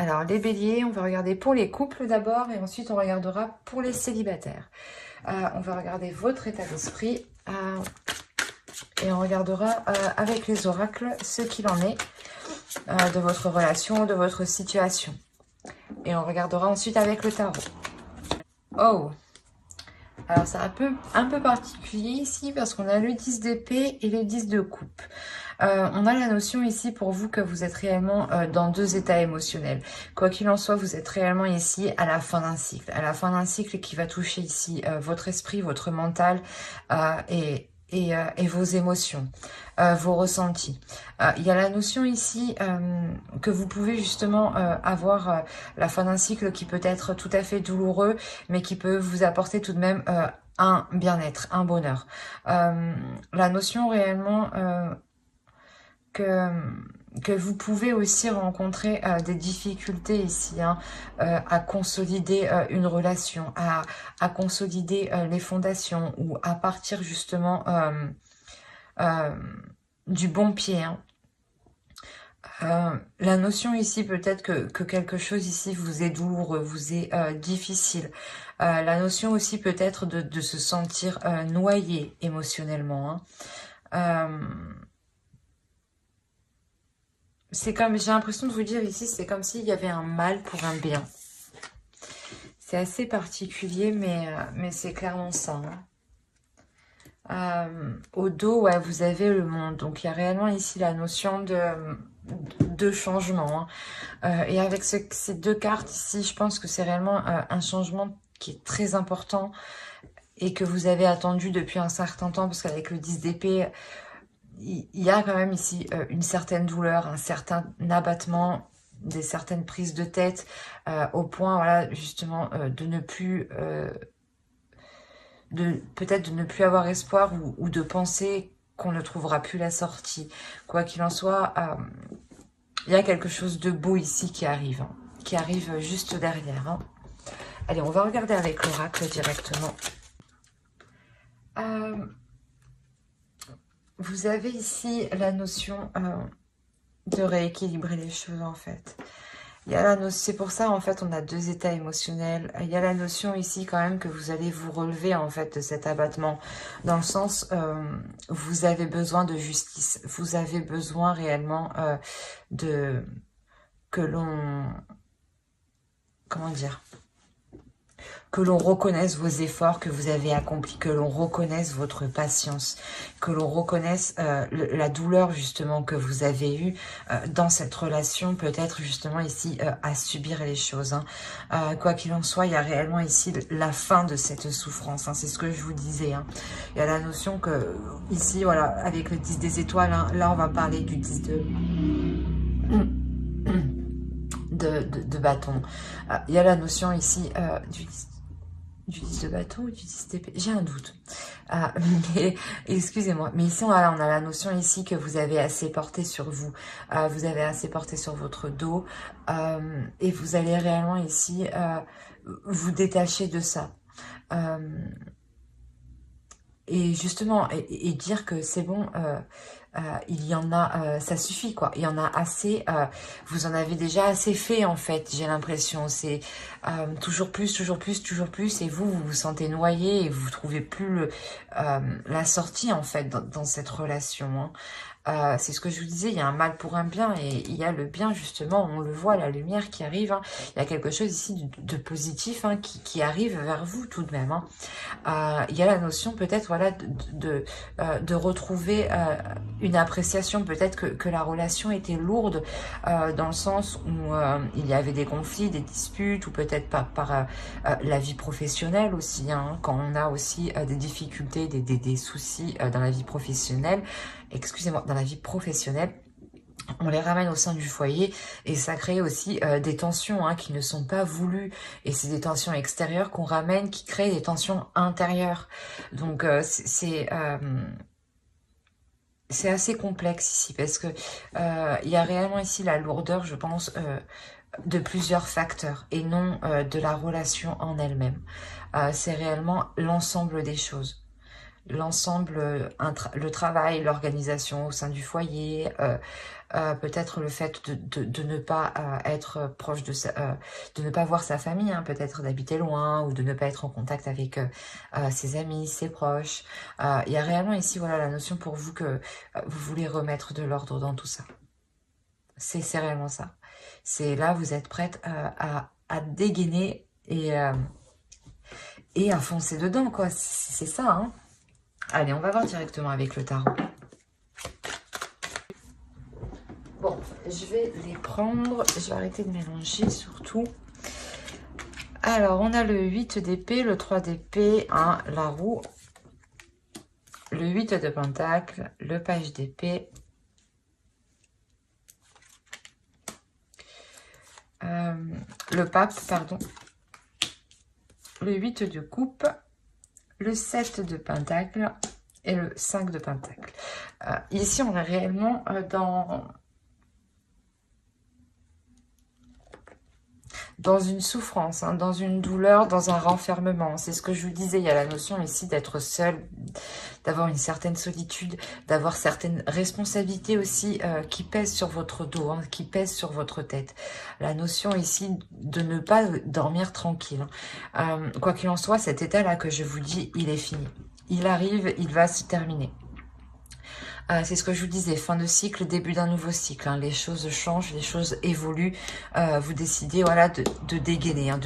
Alors, les béliers, on va regarder pour les couples d'abord et ensuite on regardera pour les célibataires. On va regarder votre état d'esprit et on regardera avec les oracles ce qu'il en est de votre relation, de votre situation. Et on regardera ensuite avec le tarot. Oh! Alors c'est un peu particulier ici parce qu'on a le 10 d'épée et le 10 de coupe. On a la notion ici pour vous que vous êtes réellement dans deux états émotionnels. Quoi qu'il en soit, vous êtes réellement ici à la fin d'un cycle. À la fin d'un cycle qui va toucher ici votre esprit, votre mental et vos émotions, vos ressentis. Il y a la notion ici que vous pouvez justement avoir la fin d'un cycle qui peut être tout à fait douloureux, mais qui peut vous apporter tout de même un bien-être, un bonheur. La notion réellement que vous pouvez aussi rencontrer des difficultés ici à consolider une relation, à consolider les fondations ou à partir justement du bon pied. La notion ici peut-être que quelque chose ici vous est douloureux, vous est difficile. La notion aussi peut-être de se sentir noyé émotionnellement. C'est comme, j'ai l'impression de vous dire ici, c'est comme s'il y avait un mal pour un bien. C'est assez particulier, mais c'est clairement ça. Au dos, ouais, vous avez le monde. Donc, il y a réellement ici la notion de changement. Et avec ces deux cartes ici, je pense que c'est réellement un changement qui est très important et que vous avez attendu depuis un certain temps, parce qu'avec le 10 d'épée, il y a quand même ici une certaine douleur, un certain abattement, des certaines prises de tête, au point, voilà, justement, de ne plus... peut-être de ne plus avoir espoir ou de penser qu'on ne trouvera plus la sortie. Quoi qu'il en soit, il y a quelque chose de beau ici qui arrive juste derrière. Allez, on va regarder avec l'oracle directement. Vous avez ici la notion de rééquilibrer les choses en fait. C'est pour ça en fait on a deux états émotionnels. Il y a la notion ici quand même que vous allez vous relever en fait de cet abattement. Dans le sens, vous avez besoin de justice. Vous avez besoin réellement que l'on... Comment dire ? Que l'on reconnaisse vos efforts que vous avez accomplis, que l'on reconnaisse votre patience, que l'on reconnaisse la douleur justement que vous avez eue dans cette relation, peut-être justement ici à subir les choses. Quoi qu'il en soit, il y a réellement ici la fin de cette souffrance, c'est ce que je vous disais. Il y a la notion que ici, voilà, avec le 10 des étoiles, là on va parler du 10 de bâton. Il y a la notion ici du 10 de bâton ou du 10 d'épée, j'ai un doute. Mais excusez-moi, mais ici on a la notion ici que vous avez assez porté sur vous, vous avez assez porté sur votre dos, et vous allez réellement ici vous détacher de ça. Et justement, et dire que c'est bon, il y en a, ça suffit quoi, il y en a assez, vous en avez déjà assez fait en fait, j'ai l'impression, c'est toujours plus, toujours plus, toujours plus, et vous vous sentez noyé et vous trouvez plus la sortie en fait dans cette relation. C'est ce que je vous disais, il y a un mal pour un bien et il y a le bien justement, on le voit, la lumière qui arrive, il y a quelque chose ici de positif qui arrive vers vous tout de même. Il y a la notion peut-être voilà de retrouver une appréciation, peut-être que la relation était lourde dans le sens où il y avait des conflits, des disputes, ou peut-être par la vie professionnelle aussi, quand on a aussi des difficultés, des soucis dans la vie professionnelle, excusez-moi, dans la vie professionnelle, on les ramène au sein du foyer et ça crée aussi des tensions qui ne sont pas voulues, et c'est des tensions extérieures qu'on ramène qui créent des tensions intérieures. Donc c'est assez complexe ici parce que il y a réellement ici la lourdeur, je pense, de plusieurs facteurs et non de la relation en elle-même. C'est réellement l'ensemble des choses. l'ensemble, le travail, l'organisation au sein du foyer, peut-être le fait de ne pas être proche de ne pas voir sa famille, hein, peut-être d'habiter loin ou de ne pas être en contact avec ses amis, ses proches. Il y a réellement ici, voilà, la notion pour vous que vous voulez remettre de l'ordre dans tout ça. C'est réellement ça. C'est là, vous êtes prête à dégainer et à foncer dedans, quoi. C'est ça, hein. Allez, on va voir directement avec le tarot. Bon, je vais les prendre. Je vais arrêter de mélanger, surtout. Alors, on a le 8 d'épée, le 3 d'épée, hein, la roue, le 8 de pentacle, le page d'épée, le pape, pardon, le 8 de coupe, le 7 de pentacle et le 5 de pentacle. Ici, on est réellement dans une souffrance, hein, dans une douleur, dans un renfermement. C'est ce que je vous disais, il y a la notion ici d'être seul, d'avoir une certaine solitude, d'avoir certaines responsabilités aussi qui pèsent sur votre dos, hein, qui pèsent sur votre tête. La notion ici de ne pas dormir tranquille. Quoi qu'il en soit, cet état-là que je vous dis, il est fini. Il arrive, il va se terminer. C'est ce que je vous disais, fin de cycle, début d'un nouveau cycle. Hein. Les choses changent, les choses évoluent. Vous décidez, voilà, de dégainer, hein,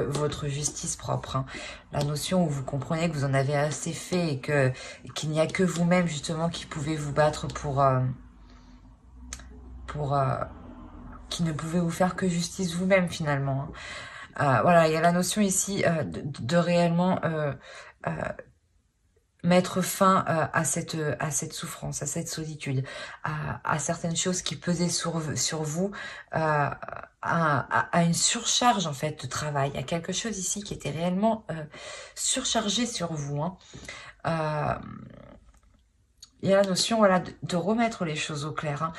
votre justice propre. Hein. La notion où vous comprenez que vous en avez assez fait et qu'il n'y a que vous-même justement qui pouvez vous battre qui ne pouvez vous faire que justice vous-même finalement. Hein. Voilà, il y a la notion ici de réellement mettre fin à cette souffrance, à cette solitude, à certaines choses qui pesaient sur vous, à une surcharge en fait de travail, à quelque chose ici qui était réellement surchargé sur vous. Hein. Il y a la notion, voilà, de remettre les choses au clair, hein,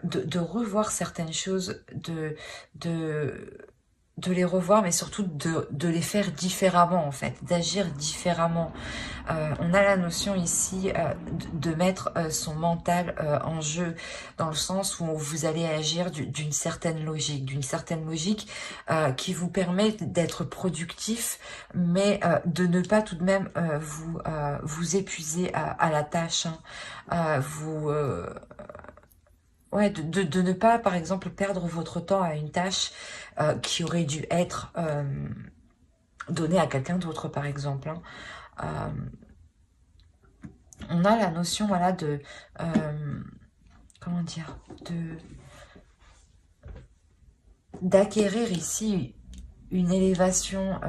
de revoir certaines choses, de les revoir, mais surtout de les faire différemment, en fait, d'agir différemment. On a la notion ici de mettre son mental en jeu, dans le sens où vous allez agir d'une certaine logique qui vous permet d'être productif, mais de ne pas tout de même vous épuiser à la tâche, hein, ouais, de ne pas, par exemple, perdre votre temps à une tâche qui aurait dû être donnée à quelqu'un d'autre, par exemple. Hein. On a la notion, voilà, comment dire, d'acquérir ici une élévation,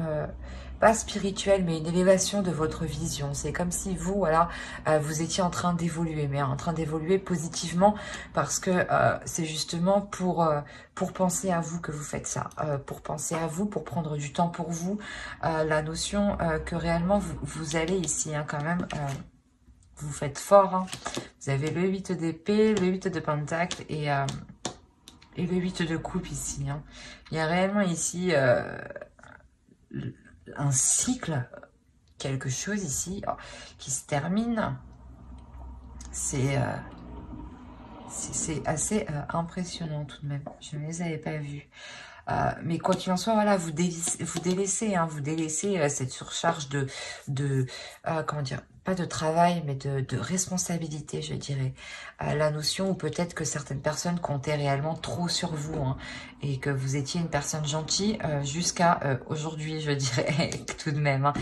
pas spirituelle, mais une élévation de votre vision. C'est comme si vous, voilà, vous étiez en train d'évoluer, mais en train d'évoluer positivement, parce que c'est justement pour penser à vous que vous faites ça, pour penser à vous, pour prendre du temps pour vous, la notion que réellement vous allez ici, hein, quand même... vous faites fort, hein. Vous avez le 8 d'épée, le 8 de pentacle et le 8 de coupe ici. Hein. Il y a réellement ici un cycle, quelque chose ici qui se termine. C'est assez impressionnant tout de même. Je ne les avais pas vus. Mais quoi qu'il en soit, voilà, vous délaissez cette surcharge comment dire, pas de travail, mais de responsabilité, je dirais. La notion où peut-être que certaines personnes comptaient réellement trop sur vous, hein, et que vous étiez une personne gentille jusqu'à aujourd'hui, je dirais, tout de même. Hein.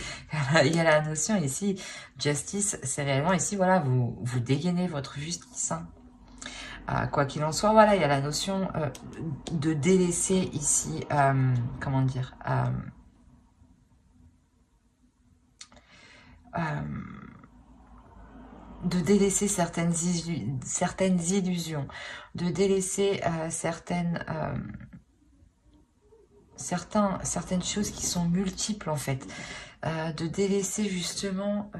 Il y a la notion ici, justice, c'est réellement ici, voilà, vous dégainez votre justice, hein. Quoi qu'il en soit, voilà, il y a la notion de délaisser ici, comment dire, de délaisser certaines illusions, de délaisser certaines choses qui sont multiples en fait, de délaisser justement...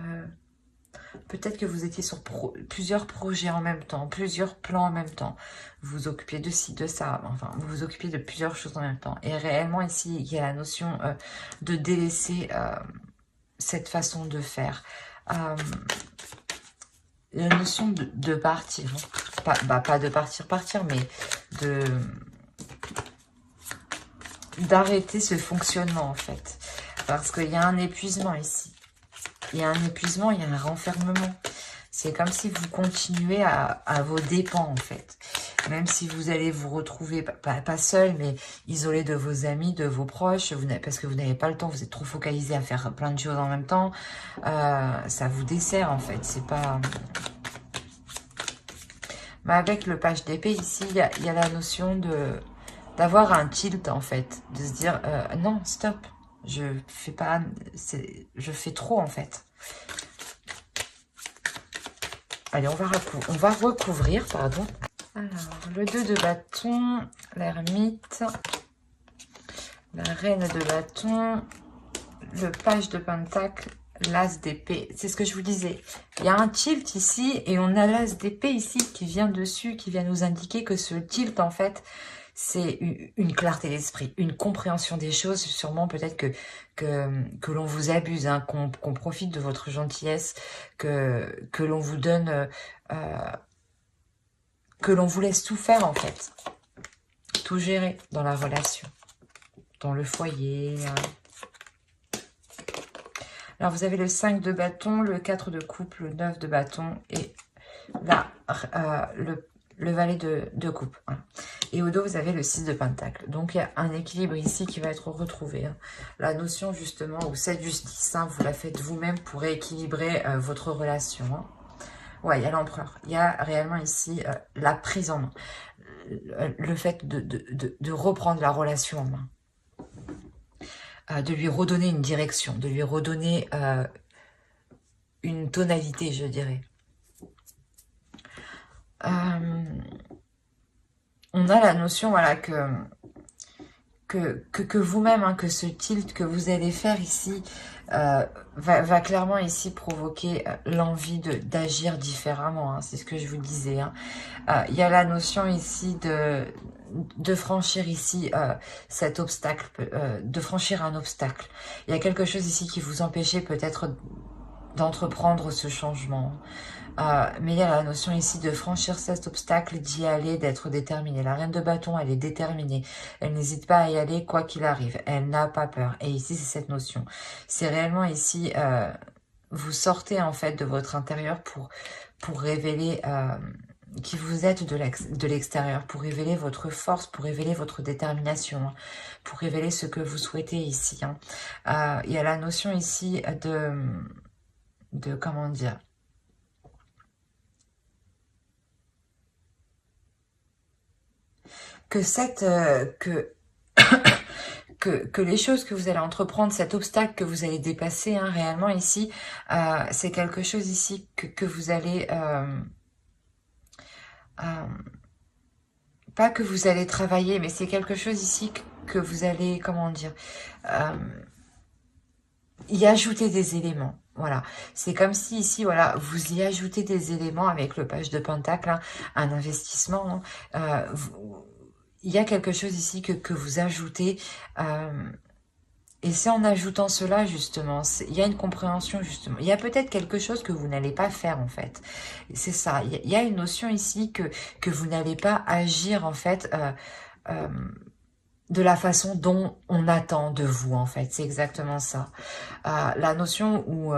peut-être que vous étiez sur plusieurs projets en même temps, plusieurs plans en même temps. Vous vous occupiez de ci, de ça, enfin, vous vous occupiez de plusieurs choses en même temps. Et réellement, ici, il y a la notion de délaisser cette façon de faire. euh, la notion de partir. Hein. Pas de partir, mais de d'arrêter ce fonctionnement, en fait. Parce qu'il y a un épuisement ici. Il y a un épuisement, il y a un renfermement. C'est comme si vous continuez à vos dépens, en fait. Même si vous allez vous retrouver, pas seul, mais isolé de vos amis, de vos proches, parce que vous n'avez pas le temps, vous êtes trop focalisé à faire plein de choses en même temps. Ça vous dessert, en fait. C'est pas... Mais avec le page d'épée, ici, il y a la notion d'avoir un tilt, en fait. De se dire, non, stop. Je fais pas... Je fais trop, en fait. Allez, on va recouvrir, pardon. Alors, le 2 de bâton, l'ermite, la reine de bâton, le page de pentacle, l'as d'épée. C'est ce que je vous disais. Il y a un tilt ici et on a l'as d'épée ici qui vient dessus, qui vient nous indiquer que ce tilt, en fait, c'est une clarté d'esprit, une compréhension des choses. Sûrement peut-être que l'on vous abuse, hein, qu'on profite de votre gentillesse, que l'on vous donne... que l'on vous laisse tout faire, en fait. Tout gérer dans la relation, dans le foyer. Alors, vous avez le 5 de bâton, le 4 de coupe, le 9 de bâton et là, le valet de coupe. Voilà. Et au dos, vous avez le 6 de pentacle. Donc, il y a un équilibre ici qui va être retrouvé. Hein. La notion, justement, ou cette justice, hein, vous la faites vous-même pour rééquilibrer votre relation. Hein. Ouais, il y a l'empereur. Il y a réellement ici la prise en main. Le fait de reprendre la relation en main. De lui redonner une direction, de lui redonner une tonalité, je dirais. On a la notion, voilà, que vous-même, hein, que ce tilt que vous allez faire ici va clairement ici provoquer l'envie d'agir différemment. Hein, c'est ce que je vous disais. Hein. Il y a la notion ici de franchir ici cet obstacle, de franchir un obstacle. Il y a quelque chose ici qui vous empêchait peut-être d'entreprendre ce changement. Mais il y a la notion ici de franchir cet obstacle, d'y aller, d'être déterminée. La reine de bâton, elle est déterminée. Elle n'hésite pas à y aller quoi qu'il arrive. Elle n'a pas peur. Et ici, c'est cette notion. C'est réellement ici, vous sortez en fait de votre intérieur pour révéler qui vous êtes de l'extérieur, pour révéler votre force, pour révéler votre détermination, hein, pour révéler ce que vous souhaitez ici. Hein. Il y a la notion ici de comment dire, que que les choses que vous allez entreprendre, cet obstacle que vous allez dépasser, hein, réellement ici, c'est quelque chose ici que vous allez pas que vous allez travailler, mais c'est quelque chose ici que vous allez, comment dire, y ajouter des éléments. Voilà, c'est comme si ici, voilà, vous y ajoutez des éléments avec le page de pentacle, hein, un investissement. Hein, il y a quelque chose ici que vous ajoutez. Et c'est en ajoutant cela, justement, il y a une compréhension, justement. Il y a peut-être quelque chose que vous n'allez pas faire, en fait. C'est ça. Il y a une notion ici que vous n'allez pas agir, en fait, de la façon dont on attend de vous, en fait. C'est exactement ça. La notion où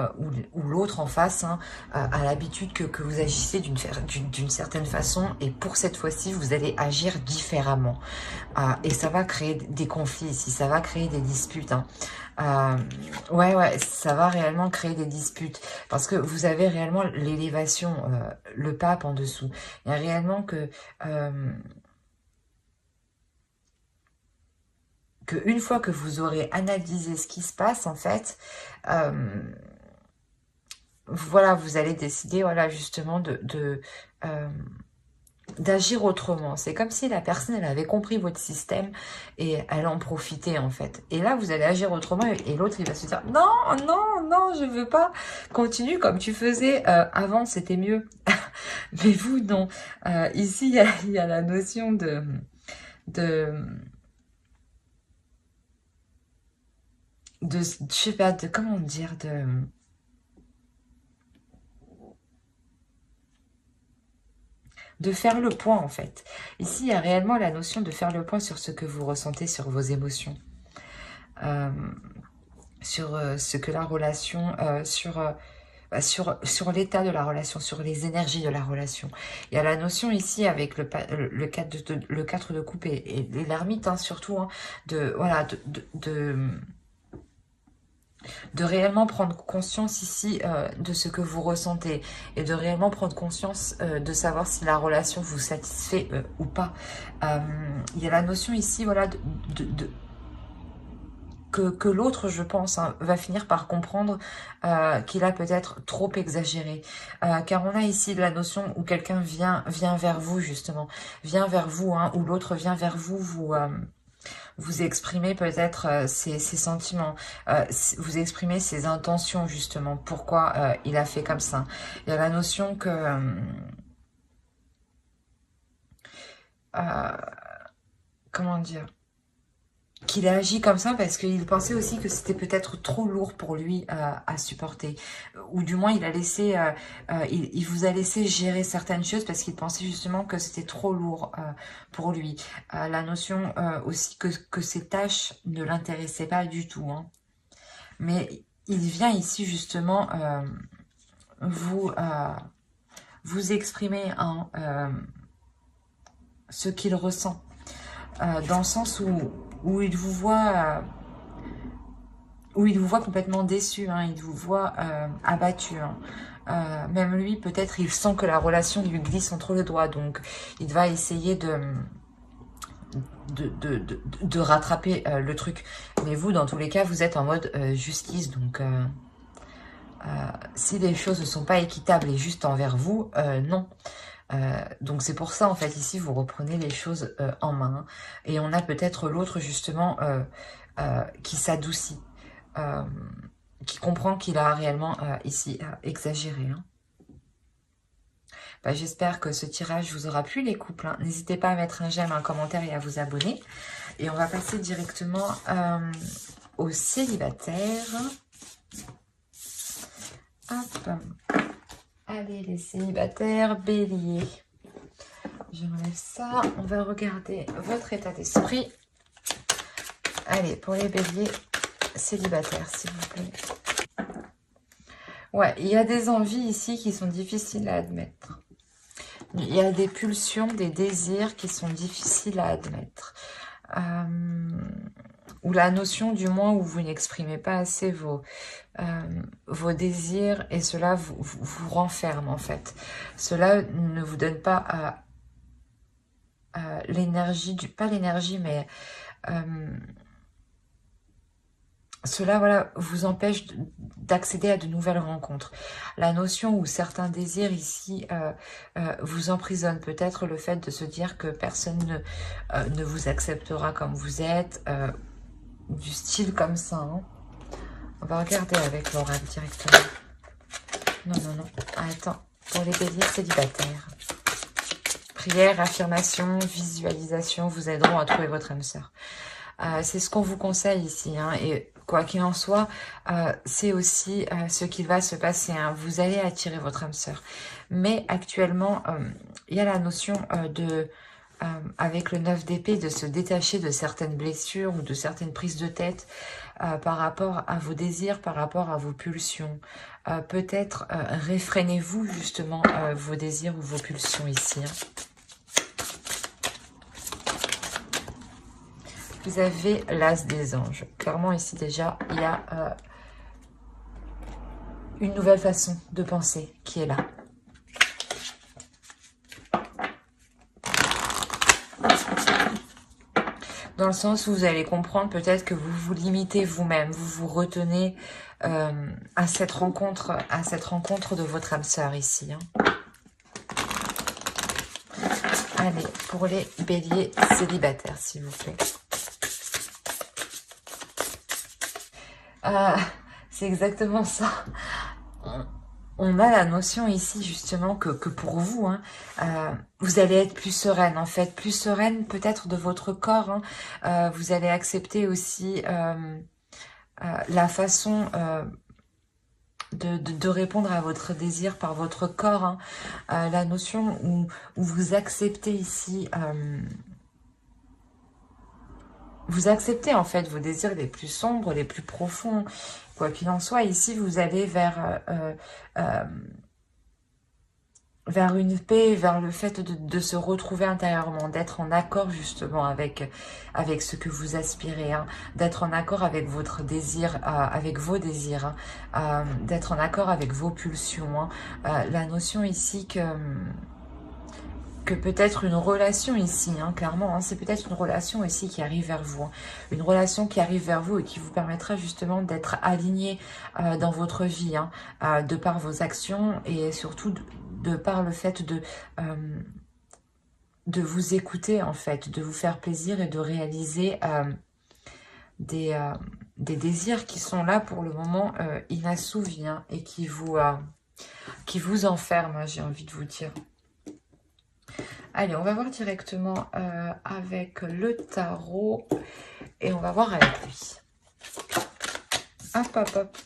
l'autre en face, hein, a l'habitude que vous agissez d'une certaine façon, et pour cette fois-ci, vous allez agir différemment. Et ça va créer des conflits ici, ça va créer des disputes. Hein. Ouais, ça va réellement créer des disputes. Parce que vous avez réellement l'élévation, le pape en dessous. Il y a réellement que une fois que vous aurez analysé ce qui se passe, en fait, voilà, vous allez décider, voilà, justement, d'agir autrement. C'est comme si la personne, elle avait compris votre système et elle en profitait, en fait. Et là, vous allez agir autrement et l'autre, il va se dire, non, non, non, je veux pas. Continue comme tu faisais avant, c'était mieux. Mais vous, non. Ici, il y a la notion de je sais pas, comment dire, de faire le point en fait. Ici, il y a réellement la notion de faire le point sur ce que vous ressentez, sur vos émotions. Sur ce que la relation, sur l'état de la relation, sur les énergies de la relation. Il y a la notion ici avec le 4 de coupe et l'ermite, hein, surtout, hein, voilà, de réellement prendre conscience ici de ce que vous ressentez et de réellement prendre conscience de savoir si la relation vous satisfait ou pas. Il y a la notion ici, voilà, que l'autre, je pense, hein, va finir par comprendre qu'il a peut-être trop exagéré. Car on a ici la notion où quelqu'un vient vers vous, justement. Vient vers vous, hein, ou l'autre vient vers vous, vous exprimez peut-être ses sentiments, vous exprimez ses intentions, justement. Pourquoi il a fait comme ça. Il y a la notion que... comment dire, qu'il a agi comme ça parce qu'il pensait aussi que c'était peut-être trop lourd pour lui à supporter. Ou du moins, il a laissé, il vous a laissé gérer certaines choses parce qu'il pensait justement que c'était trop lourd pour lui. La notion aussi que ces tâches ne l'intéressaient pas du tout. Hein. Mais il vient ici justement vous exprimer hein, ce qu'il ressent. Dans le sens où il vous voit complètement déçu, hein, il vous voit abattu. Hein. Même lui, peut-être, il sent que la relation lui glisse entre les doigts, donc il va essayer de rattraper le truc. Mais vous, dans tous les cas, vous êtes en mode justice, donc si les choses ne sont pas équitables et justes envers vous, non. Donc c'est pour ça en fait ici vous reprenez les choses en main et on a peut-être l'autre justement qui s'adoucit, qui comprend qu'il a réellement ici exagéré. Hein. Bah, j'espère que ce tirage vous aura plu les couples. Hein. N'hésitez pas à mettre un j'aime, un commentaire et à vous abonner. Et on va passer directement aux célibataires. Hop. Allez les célibataires, bélier. J'enlève ça. On va regarder votre état d'esprit. Allez, pour les béliers célibataires, s'il vous plaît. Ouais, il y a des envies ici qui sont difficiles à admettre. Il y a des pulsions, des désirs qui sont difficiles à admettre. Ou la notion du moins où vous n'exprimez pas assez vos désirs et cela vous renferme en fait. Cela ne vous donne pas l'énergie, pas l'énergie mais cela voilà, vous empêche d'accéder à de nouvelles rencontres. La notion où certains désirs ici vous emprisonnent, peut-être le fait de se dire que personne ne vous acceptera comme vous êtes, du style comme ça. Hein. On va regarder avec l'oracle directement. Non, non, non. Attends, pour les béliers célibataires. Prière, affirmation, visualisation vous aideront à trouver votre âme sœur. C'est ce qu'on vous conseille ici. Hein, et quoi qu'il en soit, c'est aussi ce qui va se passer. Hein. Vous allez attirer votre âme sœur. Mais actuellement, il y a la notion avec le 9 d'épée, de se détacher de certaines blessures ou de certaines prises de tête par rapport à vos désirs, par rapport à vos pulsions. Peut-être réfrénez-vous justement vos désirs ou vos pulsions ici. Hein. Vous avez l'as des anges. Clairement, ici, déjà, il y a une nouvelle façon de penser qui est là. Dans le sens où vous allez comprendre peut-être que vous vous limitez vous-même, vous vous retenez à cette rencontre de votre âme sœur ici. Hein. Allez, pour les béliers célibataires, s'il vous plaît. C'est exactement ça. On a la notion ici justement que pour vous, hein, vous allez être plus sereine en fait, plus sereine peut-être de votre corps. Hein. Vous allez accepter aussi la façon de répondre à votre désir par votre corps, hein. La notion où vous acceptez ici, vous acceptez en fait vos désirs les plus sombres, les plus profonds. Quoi qu'il en soit, ici vous allez vers une paix, vers le fait de se retrouver intérieurement, d'être en accord justement avec ce que vous aspirez, hein, d'être en accord avec votre désir, avec vos désirs, hein, d'être en accord avec vos pulsions, hein. La notion ici que peut-être une relation ici, hein, clairement, hein, c'est peut-être une relation ici qui arrive vers vous, hein, une relation qui arrive vers vous et qui vous permettra justement d'être aligné dans votre vie, hein, de par vos actions et surtout de par le fait de vous écouter en fait, de vous faire plaisir et de réaliser des désirs qui sont là pour le moment inassouvis, hein, et qui vous enferment, hein, j'ai envie de vous dire. Allez, on va voir directement avec le tarot et on va voir avec lui. Hop, hop, hop.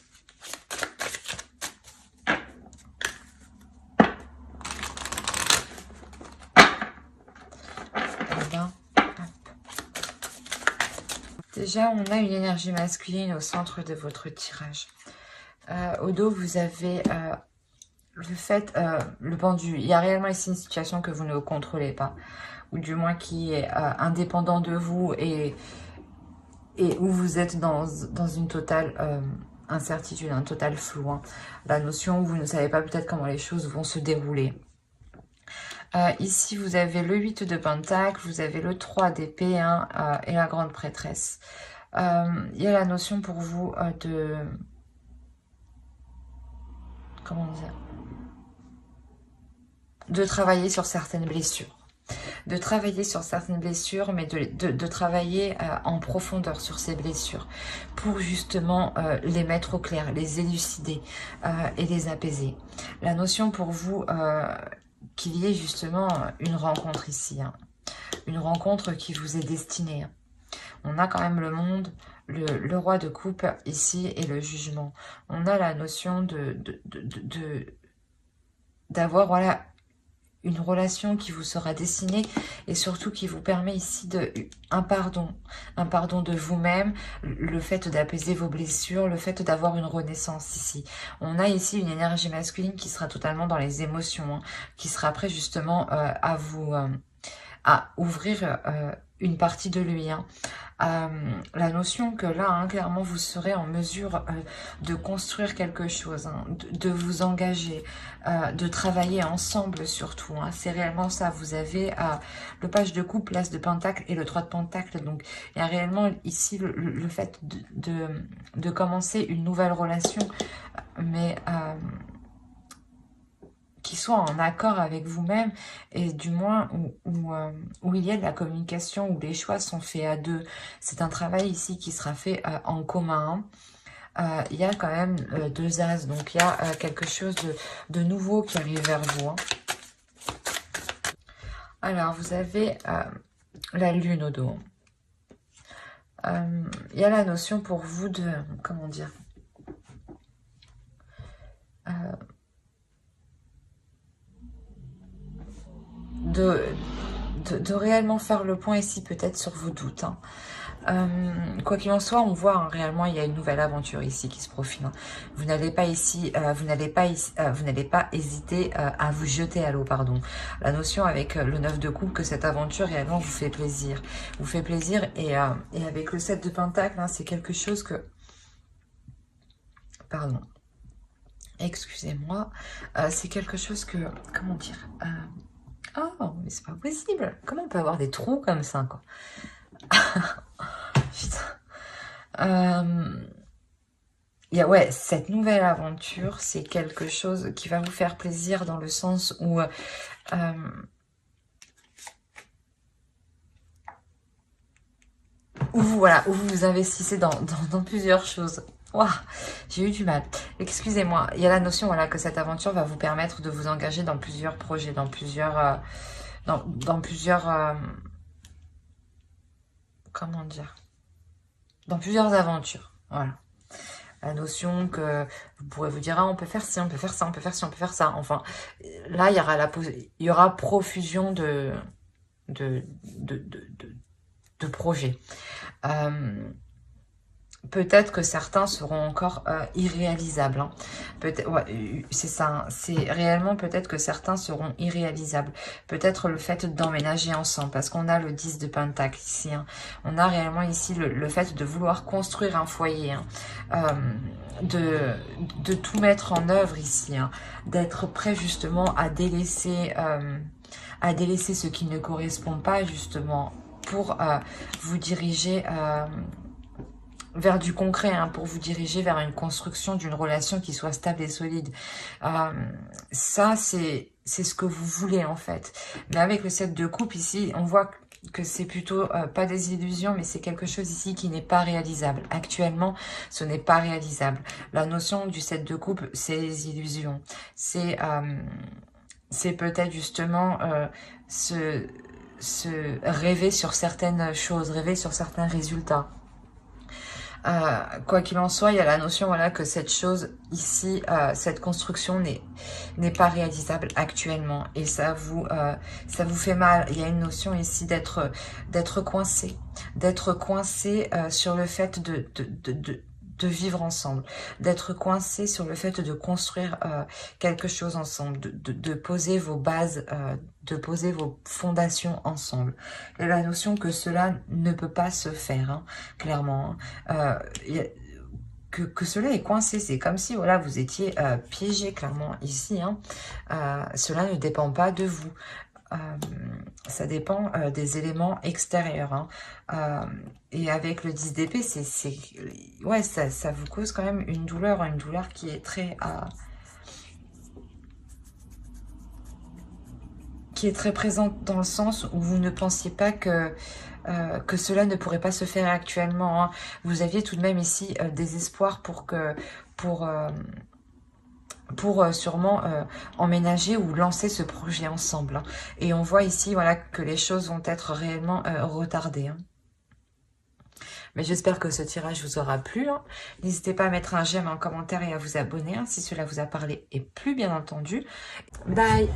Déjà, on a une énergie masculine au centre de votre tirage. Au dos, vous avez le pendu. Il y a réellement ici une situation que vous ne contrôlez pas, ou du moins qui est indépendant de vous et où vous êtes dans une totale incertitude, un total flou, hein. La notion où vous ne savez pas peut-être comment les choses vont se dérouler. Ici, vous avez le 8 de Pentacle, vous avez le 3 d'épée, hein, et la grande prêtresse. Il y a la notion pour vous de... Comment dire? De travailler sur certaines blessures. De travailler sur certaines blessures, mais de travailler en profondeur sur ces blessures pour justement les mettre au clair, les élucider et les apaiser. La notion pour vous qu'il y ait justement une rencontre ici, hein. Une rencontre qui vous est destinée, hein. On a quand même le monde, le roi de coupe ici et le jugement. On a la notion d'avoir voilà, une relation qui vous sera destinée et surtout qui vous permet ici un pardon de vous-même, le fait d'apaiser vos blessures, le fait d'avoir une renaissance ici. On a ici une énergie masculine qui sera totalement dans les émotions, hein, qui sera prêt justement à vous... à ouvrir une partie de lui, hein. La notion que là, hein, clairement, vous serez en mesure de construire quelque chose, hein, de vous engager, de travailler ensemble surtout, hein. C'est réellement ça. Vous avez le page de coupe, l'as de pentacle et le 3 de pentacle. Donc, il y a réellement ici le fait de commencer une nouvelle relation, mais... qui soit en accord avec vous-même et du moins où il y a de la communication, où les choix sont faits à deux. C'est un travail ici qui sera fait en commun. Il y a quand même deux as, donc il y a quelque chose de nouveau qui arrive vers vous, hein. Alors, vous avez la lune au dos. Il y a la notion pour vous de... Comment dire de réellement faire le point ici peut-être sur vos doutes, hein. Quoi qu'il en soit, on voit, hein, réellement il y a une nouvelle aventure ici qui se profile, hein. Vous n'allez pas ici, vous n'allez pas hésiter à vous jeter à l'eau, pardon. La notion avec le 9 de coupe que cette aventure réellement vous fait plaisir, et avec le 7 de pentacle, hein, c'est quelque chose que, pardon, excusez-moi, c'est quelque chose que, comment dire, oh, mais c'est pas possible. Comment on peut avoir des trous comme ça, quoi? Putain. Ouais, cette nouvelle aventure, c'est quelque chose qui va vous faire plaisir dans le sens où... où vous vous investissez dans plusieurs choses. Waouh, j'ai eu du mal. Excusez-moi. Il y a la notion, voilà, que cette aventure va vous permettre de vous engager dans plusieurs projets, dans plusieurs... comment dire? Dans plusieurs aventures. Voilà. La notion que vous pourrez vous dire, ah, on peut faire ci, on peut faire ça, on peut faire ci, on peut faire ça. Enfin, là, il y aura profusion de, de, de, de, de projets. Peut-être que certains seront encore irréalisables. Hein. Peut-être, ouais, c'est ça. Hein. C'est réellement peut-être que certains seront irréalisables. Peut-être le fait d'emménager ensemble, parce qu'on a le 10 de Pentacle ici. Hein. On a réellement ici le fait de vouloir construire un foyer. Hein. De tout mettre en œuvre ici. Hein. D'être prêt justement à délaisser ce qui ne correspond pas justement pour vous diriger vers du concret, hein, pour vous diriger vers une construction d'une relation qui soit stable et solide. Ça, c'est ce que vous voulez en fait. Mais avec le 7 de coupe ici, on voit que c'est plutôt pas des illusions, mais c'est quelque chose ici qui n'est pas réalisable. Actuellement, ce n'est pas réalisable. La notion du 7 de coupe, c'est les illusions. C'est peut-être justement se rêver sur certaines choses, rêver sur certains résultats. Quoi qu'il en soit, il y a la notion voilà, que cette chose ici, cette construction n'est pas réalisable actuellement. Et ça vous fait mal. Il y a une notion ici d'être coincé. D'être coincé sur le fait de vivre ensemble, d'être coincé sur le fait de construire quelque chose ensemble, de poser vos bases, de poser vos fondations ensemble. Il y a la notion que cela ne peut pas se faire, hein, clairement. Hein. Que cela est coincé, c'est comme si voilà vous étiez piégé clairement ici. Hein. Cela ne dépend pas de vous. Ça dépend des éléments extérieurs. Hein. Et avec le 10 d'épée, ouais, ça vous cause quand même une douleur qui est très présente dans le sens où vous ne pensiez pas que cela ne pourrait pas se faire actuellement. Hein. Vous aviez tout de même ici des espoirs pour sûrement emménager ou lancer ce projet ensemble. Hein. Et on voit ici voilà, que les choses vont être réellement retardées. Hein. Mais j'espère que ce tirage vous aura plu. Hein. N'hésitez pas à mettre un j'aime, un commentaire et à vous abonner hein, si cela vous a parlé et plu, bien entendu. Bye!